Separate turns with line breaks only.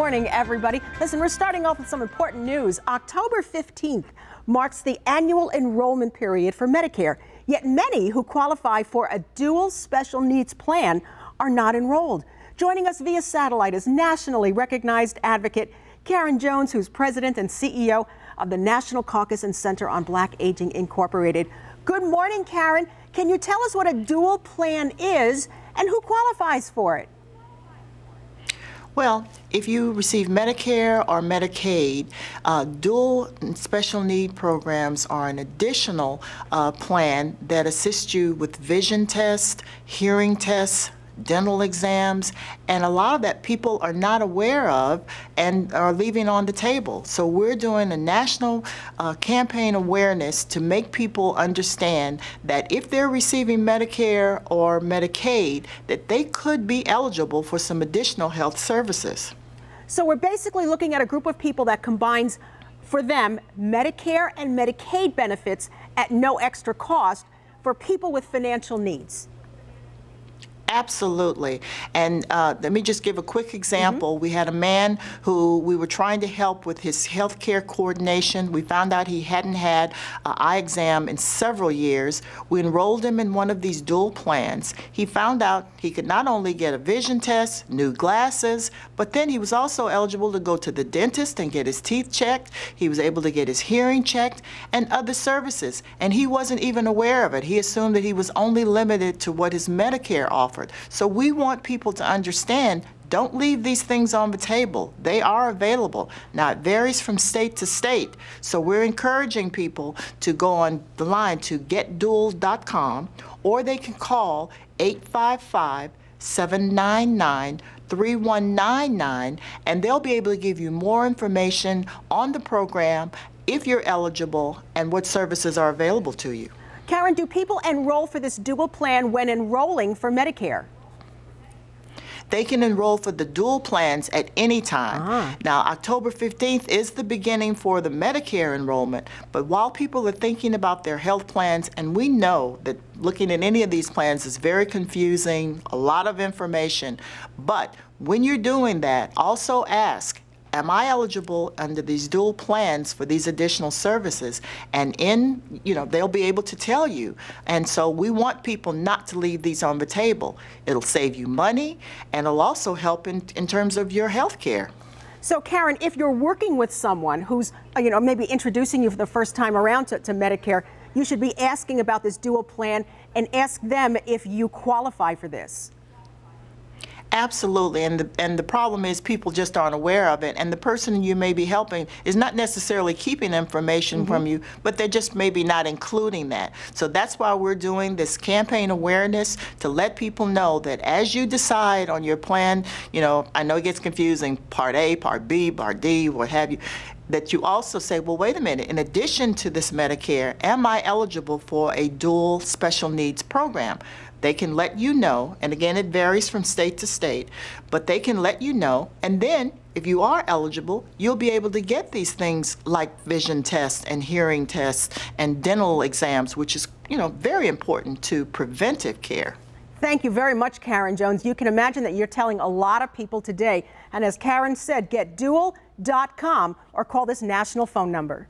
Morning, everybody. Listen, we're starting off with some important news. October 15th marks the annual enrollment period for Medicare, yet many who qualify for a dual special needs plan are not enrolled. Joining us via satellite is nationally recognized advocate Karyne Jones, who's president and CEO of the National Caucus and Center on Black Aging Incorporated. Good morning, Karyne. Can you tell us what a dual plan is and who qualifies for it?
Well, if you receive Medicare or Medicaid, dual special need programs are an additional plan that assists you with vision tests, hearing tests, dental exams, and a lot of that people are not aware of and are leaving on the table. So we're doing a national campaign awareness to make people understand that if they're receiving Medicare or Medicaid, that they could be eligible for some additional health services.
So we're basically looking at a group of people that combines for them Medicare and Medicaid benefits at no extra cost for people with financial needs.
Absolutely. And let me just give a quick example. We had a man who we were trying to help with his health care coordination. We found out he hadn't had an eye exam in several years. We enrolled him in one of these dual plans. He found out he could not only get a vision test, new glasses, but then he was also eligible to go to the dentist and get his teeth checked. He was able to get his hearing checked and other services. And he wasn't even aware of it. He assumed that he was only limited to what his Medicare offered. So we want people to understand, don't leave these things on the table. They are available. Now, it varies from state to state. So we're encouraging people to go on the line to getdual.com, or they can call 855-799-3199, and they'll be able to give you more information on the program, if you're eligible, and what services are available to you.
Karyne, do people enroll for this dual plan when enrolling for Medicare?
They can enroll for the dual plans at any time. Now, October 15th is the beginning for the Medicare enrollment, but while people are thinking about their health plans, and we know that looking at any of these plans is very confusing, a lot of information, but when you're doing that, also ask, am I eligible under these dual plans for these additional services? And they'll be able to tell you. And so we want people not to leave these on the table. It'll save you money, and it'll also help in terms of your health care.
So, Karyne, if you're working with someone who's, maybe introducing you for the first time around to Medicare, you should be asking about this dual plan and ask them if you qualify for this.
Absolutely, and the problem is people just aren't aware of it, and the person you may be helping is not necessarily keeping information from you, but they're just maybe not including that. So that's why we're doing this campaign awareness to let people know that as you decide on your plan, I know it gets confusing, Part A, Part B, Part D, what have you, that you also say, well, wait a minute, in addition to this Medicare, am I eligible for a dual special needs program? They can let you know, and again, it varies from state to state, but they can let you know, and then if you are eligible, you'll be able to get these things like vision tests and hearing tests and dental exams, which is, very important to preventive care.
Thank you very much, Karyne Jones. You can imagine that you're telling a lot of people today. And as Karyne said, getdual.com or call this national phone number.